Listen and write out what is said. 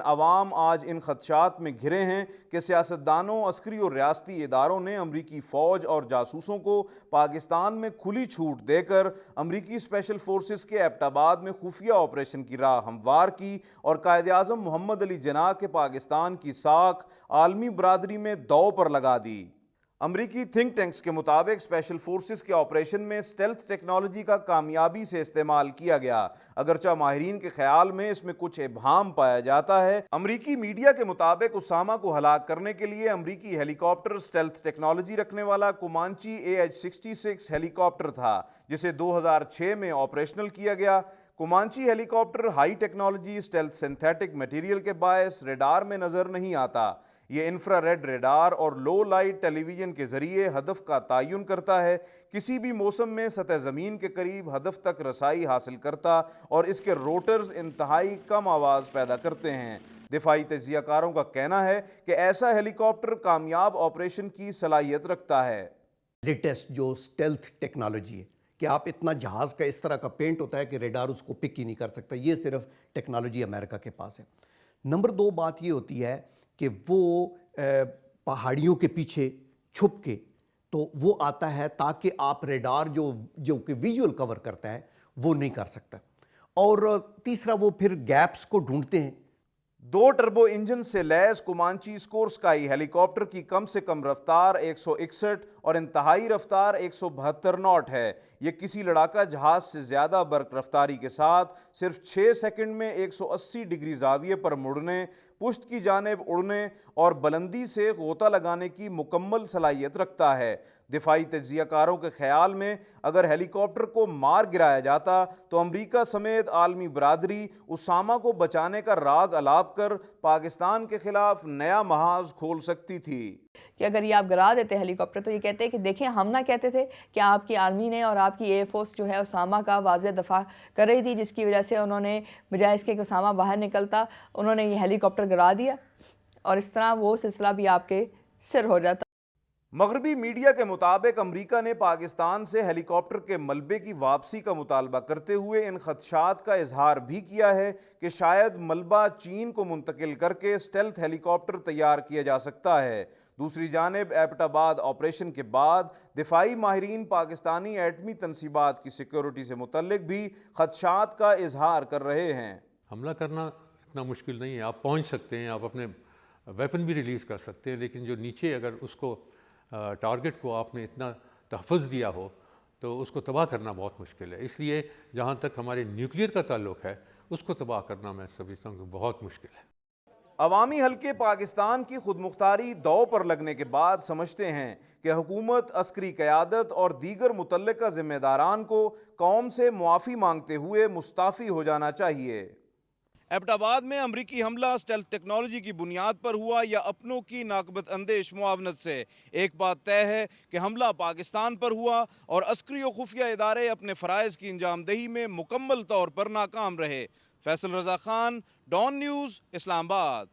عوام آج ان خدشات میں گھرے ہیں کہ سیاستدانوں، عسکری اور ریاستی اداروں نے امریکی فوج اور جاسوسوں کو پاکستان میں کھلی چھوٹ دے کر امریکی اسپیشل فورسز کے ایبٹ آباد میں خفیہ آپریشن کی راہ ہموار کی اور قائد اعظم محمد علی جناح کے پاکستان کی ساکھ عالمی برادری میں داؤ پر لگا دی۔ امریکی تھنک ٹینکس کے مطابق اسپیشل فورسز کے آپریشن میں اسٹیلتھ ٹیکنالوجی کا کامیابی سے استعمال کیا گیا، اگرچہ ماہرین کے خیال میں اس میں کچھ ابہام پایا جاتا ہے۔ امریکی میڈیا کے مطابق اسامہ کو ہلاک کرنے کے لیے امریکی ہیلی کاپٹر اسٹیلتھ ٹیکنالوجی رکھنے والا کومانچی AH-66 ہیلی کاپٹر تھا، جسے 2006 میں آپریشنل کیا گیا۔ Comanche helicopter high technology stealth synthetic material کے باعث ریڈار میں نظر نہیں آتا۔ یہ انفرا ریڈ ریڈار اور لو لائٹ ٹیلی ویژن کے ذریعے ہدف کا تعین کرتا ہے، کسی بھی موسم میں سطح زمین کے قریب ہدف تک رسائی حاصل کرتا اور اس کے روٹرز انتہائی کم آواز پیدا کرتے ہیں۔ دفاعی تجزیہ کاروں کا کہنا ہے کہ ایسا ہیلی کاپٹر کامیاب آپریشن کی صلاحیت رکھتا ہے۔ لیٹسٹ جو اسٹیلتھ ٹیکنالوجی ہے کہ آپ اتنا جہاز کا اس طرح کا پینٹ ہوتا ہے کہ ریڈار اس کو پک ہی نہیں کر سکتا، یہ صرف ٹیکنالوجی امریکہ کے پاس ہے۔ نمبر 2 بات یہ ہوتی ہے کہ وہ پہاڑیوں کے پیچھے چھپ کے تو وہ آتا ہے تاکہ آپ ریڈار جو کہ ویژول کور کرتا ہے وہ نہیں کر سکتا، اور تیسرا وہ پھر گیپس کو ڈھونڈتے ہیں۔ 2 ٹربو انجن سے لیس کومانچی اسکور اسکائی ہیلی کاپٹر کی کم سے کم رفتار 161 اور انتہائی رفتار 172 ناٹ ہے۔ یہ کسی لڑاکا جہاز سے زیادہ برق رفتاری کے ساتھ صرف 6 سیکنڈ میں 180 ڈگری زاویے پر مڑنے، پشت کی جانب اڑنے اور بلندی سے غوطہ لگانے کی مکمل صلاحیت رکھتا ہے۔ دفاعی تجزیہ کاروں کے خیال میں اگر ہیلی کاپٹر کو مار گرایا جاتا تو امریکہ سمیت عالمی برادری اسامہ کو بچانے کا راگ الاپ کر پاکستان کے خلاف نیا محاذ کھول سکتی تھی۔ کہ اگر یہ آپ گرا دیتے ہیلی کاپٹر تو یہ کہتے ہیں کہ دیکھیں ہم نہ کہتے تھے کہ آپ کی آرمی نے اور آپ کی ایئر فورس جو ہے اسامہ کا واضح دفاع کر رہی تھی، جس کی وجہ سے انہوں نے بجائے اس کے کہ اسامہ باہر نکلتا انہوں نے یہ ہیلی کاپٹر گرا دیا، اور اس طرح وہ سلسلہ بھی آپ کے سر ہو جاتا۔ مغربی میڈیا کے مطابق امریکہ نے پاکستان سے ہیلی کاپٹر کے ملبے کی واپسی کا مطالبہ کرتے ہوئے ان خدشات کا اظہار بھی کیا ہے کہ شاید ملبہ چین کو منتقل کر کے اسٹیلتھ ہیلی کاپٹر تیار کیا جا سکتا ہے۔ دوسری جانب ایبٹ آباد آپریشن کے بعد دفاعی ماہرین پاکستانی ایٹمی تنصیبات کی سیکیورٹی سے متعلق بھی خدشات کا اظہار کر رہے ہیں۔ حملہ کرنا اتنا مشکل نہیں ہے، آپ پہنچ سکتے ہیں، آپ اپنے ویپن بھی ریلیز کر سکتے ہیں، لیکن جو نیچے اگر اس کو ٹارگٹ کو آپ نے اتنا تحفظ دیا ہو تو اس کو تباہ کرنا بہت مشکل ہے۔ اس لیے جہاں تک ہمارے نیوکلیئر کا تعلق ہے اس کو تباہ کرنا میں سمجھتا ہوں کہ بہت مشکل ہے۔ عوامی حلقے پاکستان کی خود مختاری داؤ پر لگنے کے بعد سمجھتے ہیں کہ حکومت، عسکری قیادت اور دیگر متعلقہ ذمہ داران کو قوم سے معافی مانگتے ہوئے مستعفی ہو جانا چاہیے۔ ایبٹ آباد میں امریکی حملہ اسٹیلتھ ٹیکنالوجی کی بنیاد پر ہوا یا اپنوں کی ناقبت اندیش معاونت سے؟ ایک بات طے ہے کہ حملہ پاکستان پر ہوا اور عسکری و خفیہ ادارے اپنے فرائض کی انجام دہی میں مکمل طور پر ناکام رہے۔ فیصل رضا خان، ڈان نیوز، اسلام آباد۔